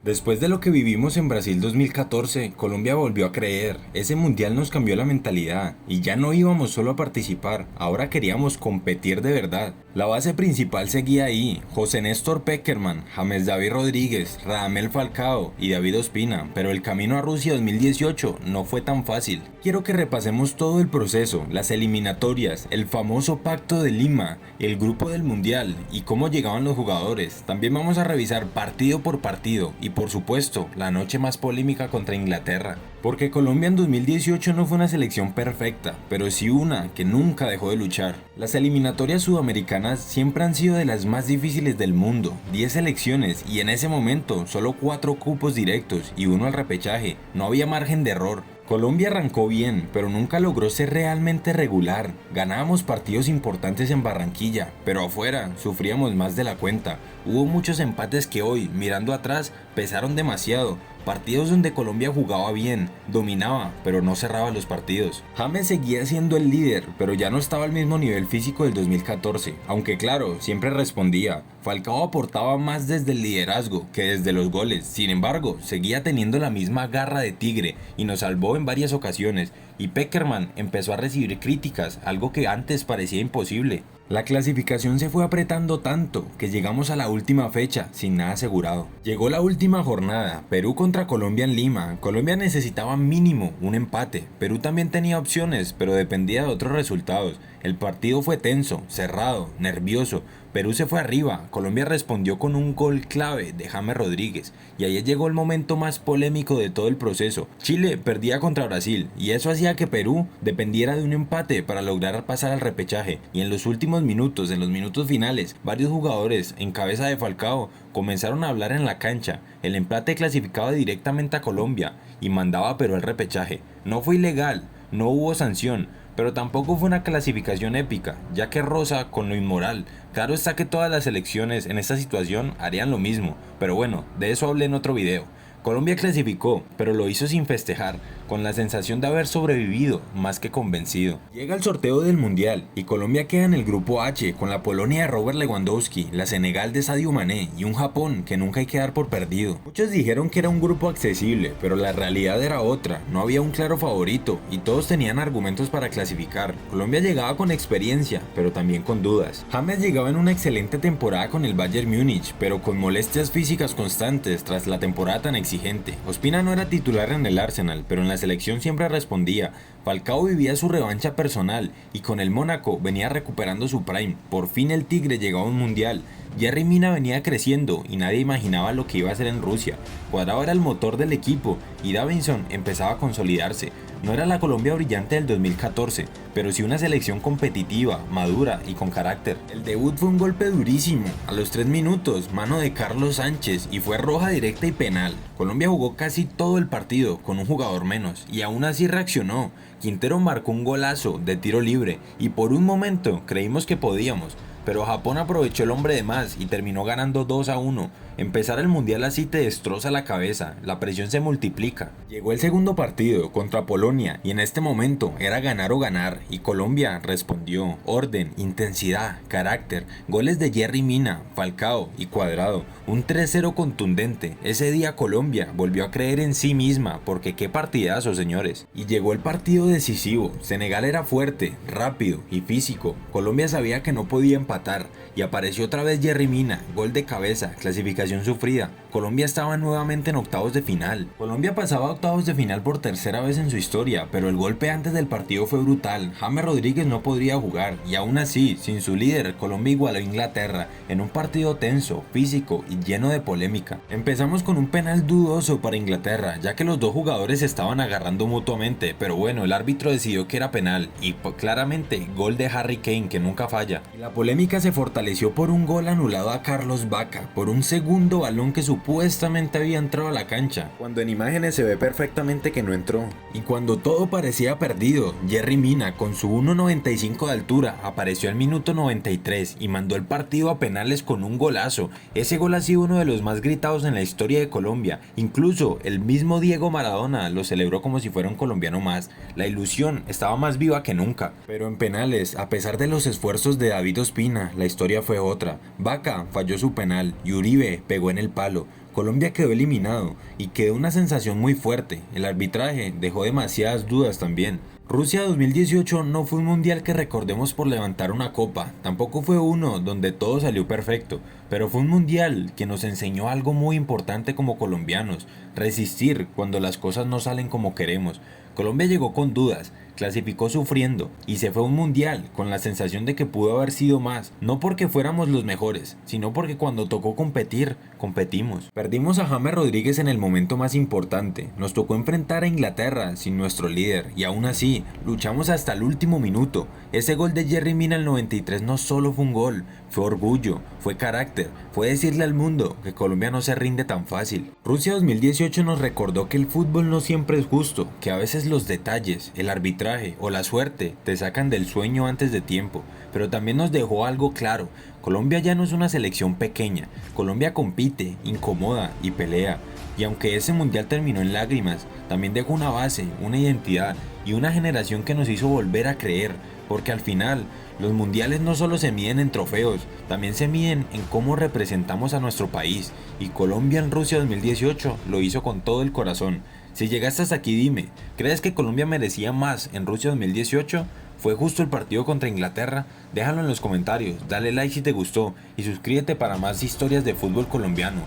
Después de lo que vivimos en Brasil 2014, Colombia volvió a creer. Ese mundial nos cambió la mentalidad y ya no íbamos solo a participar, ahora queríamos competir de verdad. La base principal seguía ahí: José Néstor Pekerman, James David Rodríguez, Radamel Falcao y David Ospina, pero el camino a Rusia 2018 no fue tan fácil. Quiero que repasemos todo el proceso, las eliminatorias, el famoso Pacto de Lima, el grupo del mundial y cómo llegaban los jugadores. También vamos a revisar partido por partido y por supuesto la noche más polémica contra Inglaterra. Porque Colombia en 2018 no fue una selección perfecta, pero sí una que nunca dejó de luchar. Las eliminatorias sudamericanas siempre han sido de las más difíciles del mundo, 10 selecciones y en ese momento solo 4 cupos directos y uno al repechaje, no había margen de error. Colombia arrancó bien, pero nunca logró ser realmente regular. Ganábamos partidos importantes en Barranquilla, pero afuera sufríamos más de la cuenta. Hubo muchos empates que hoy, mirando atrás, pesaron demasiado. Partidos donde Colombia jugaba bien, dominaba, pero no cerraba los partidos. James seguía siendo el líder, pero ya no estaba al mismo nivel físico del 2014, aunque claro, siempre respondía. Falcao aportaba más desde el liderazgo que desde los goles, sin embargo, seguía teniendo la misma garra de tigre y nos salvó en varias ocasiones, y Pekerman empezó a recibir críticas, algo que antes parecía imposible. La clasificación se fue apretando tanto que llegamos a la última fecha sin nada asegurado. Llegó la última jornada, Perú contra Colombia en Lima. Colombia necesitaba mínimo un empate. Perú también tenía opciones, pero dependía de otros resultados. El partido fue tenso, cerrado, nervioso. Perú se fue arriba, Colombia respondió con un gol clave de James Rodríguez y ahí llegó el momento más polémico de todo el proceso. Chile perdía contra Brasil y eso hacía que Perú dependiera de un empate para lograr pasar al repechaje, y en los últimos minutos, en los minutos finales, varios jugadores en cabeza de Falcao comenzaron a hablar en la cancha. El empate clasificaba directamente a Colombia y mandaba a Perú al repechaje. No fue ilegal, no hubo sanción, pero tampoco fue una clasificación épica, ya que roza con lo inmoral. Claro está que todas las selecciones en esta situación harían lo mismo, pero bueno, de eso hablé en otro video. Colombia clasificó, pero lo hizo sin festejar, con la sensación de haber sobrevivido más que convencido. Llega el sorteo del mundial y Colombia queda en el grupo H con la Polonia de Robert Lewandowski, la Senegal de Sadio Mané y un Japón que nunca hay que dar por perdido. Muchos dijeron que era un grupo accesible, pero la realidad era otra, no había un claro favorito y todos tenían argumentos para clasificar. Colombia llegaba con experiencia, pero también con dudas. James llegaba en una excelente temporada con el Bayern Múnich, pero con molestias físicas constantes tras la temporada tan exigente. Ospina no era titular en el Arsenal, pero en la selección siempre respondía. Falcao vivía su revancha personal y con el Mónaco venía recuperando su prime. Por fin el Tigre llegó a un mundial. Yerry Mina venía creciendo y nadie imaginaba lo que iba a hacer en Rusia. Cuadrado era el motor del equipo y Davinson empezaba a consolidarse. No era la Colombia brillante del 2014, pero sí una selección competitiva, madura y con carácter. El debut fue un golpe durísimo. A los 3 minutos, mano de Carlos Sánchez y fue roja directa y penal. Colombia jugó casi todo el partido con un jugador menos y aún así reaccionó. Quintero marcó un golazo de tiro libre y por un momento creímos que podíamos, pero Japón aprovechó el hombre de más y terminó ganando 2-1. Empezar el mundial así te destroza la cabeza, la presión se multiplica. Llegó el segundo partido contra Polonia y en este momento era ganar o ganar y Colombia respondió. Orden, intensidad, carácter, goles de Yerry Mina, Falcao y Cuadrado. Un 3-0 contundente. Ese día Colombia volvió a creer en sí misma, porque qué partidazo, señores. Y llegó el partido decisivo. Senegal era fuerte, rápido y físico. Colombia sabía que no podía empatar y apareció otra vez Yerry Mina, gol de cabeza, clasificación sufrida. Colombia estaba nuevamente en octavos de final. Colombia pasaba a octavos de final por tercera vez en su historia, pero el golpe antes del partido fue brutal. James Rodríguez no podría jugar y aún así, sin su líder, Colombia igualó a Inglaterra en un partido tenso, físico y lleno de polémica. Empezamos con un penal dudoso para Inglaterra, ya que los dos jugadores se estaban agarrando mutuamente, pero bueno, el árbitro decidió que era penal y claramente gol de Harry Kane, que nunca falla. Y la polémica se fortaleció por un gol anulado a Carlos Vaca, por un segundo balón que supuestamente había entrado a la cancha, cuando en imágenes se ve perfectamente que no entró. Y cuando todo parecía perdido, Yerry Mina con su 1.95 de altura apareció al minuto 93 y mandó el partido a penales con un golazo. Ese gol ha sido uno de los más gritados en la historia de Colombia, incluso el mismo Diego Maradona lo celebró como si fuera un colombiano más. La ilusión estaba más viva que nunca. Pero en penales, a pesar de los esfuerzos de David Ospina, la historia fue otra. Vaca falló su penal y Uribe pegó en el palo. Colombia quedó eliminado y quedó una sensación muy fuerte. El arbitraje dejó demasiadas dudas también. Rusia 2018 no fue un mundial que recordemos por levantar una copa, tampoco fue uno donde todo salió perfecto, pero fue un mundial que nos enseñó algo muy importante como colombianos: resistir cuando las cosas no salen como queremos. Colombia llegó con dudas, clasificó sufriendo y se fue a un mundial con la sensación de que pudo haber sido más, no porque fuéramos los mejores, sino porque cuando tocó competir, competimos. Perdimos a James Rodríguez en el momento más importante, nos tocó enfrentar a Inglaterra sin nuestro líder y aún así, luchamos hasta el último minuto. Ese gol de Yerry Mina al 93 no solo fue un gol, fue orgullo, fue carácter, fue decirle al mundo que Colombia no se rinde tan fácil. Rusia 2018 nos recordó que el fútbol no siempre es justo, que a veces los detalles, el arbitraje o la suerte te sacan del sueño antes de tiempo, pero también nos dejó algo claro: Colombia ya no es una selección pequeña, Colombia compite, incomoda y pelea. Y aunque ese mundial terminó en lágrimas, también dejó una base, una identidad y una generación que nos hizo volver a creer, porque al final los mundiales no solo se miden en trofeos, también se miden en cómo representamos a nuestro país, y Colombia en Rusia 2018 lo hizo con todo el corazón. Si llegaste hasta aquí, dime, ¿crees que Colombia merecía más en Rusia 2018? ¿Fue justo el partido contra Inglaterra? Déjalo en los comentarios, dale like si te gustó y suscríbete para más historias de fútbol colombiano.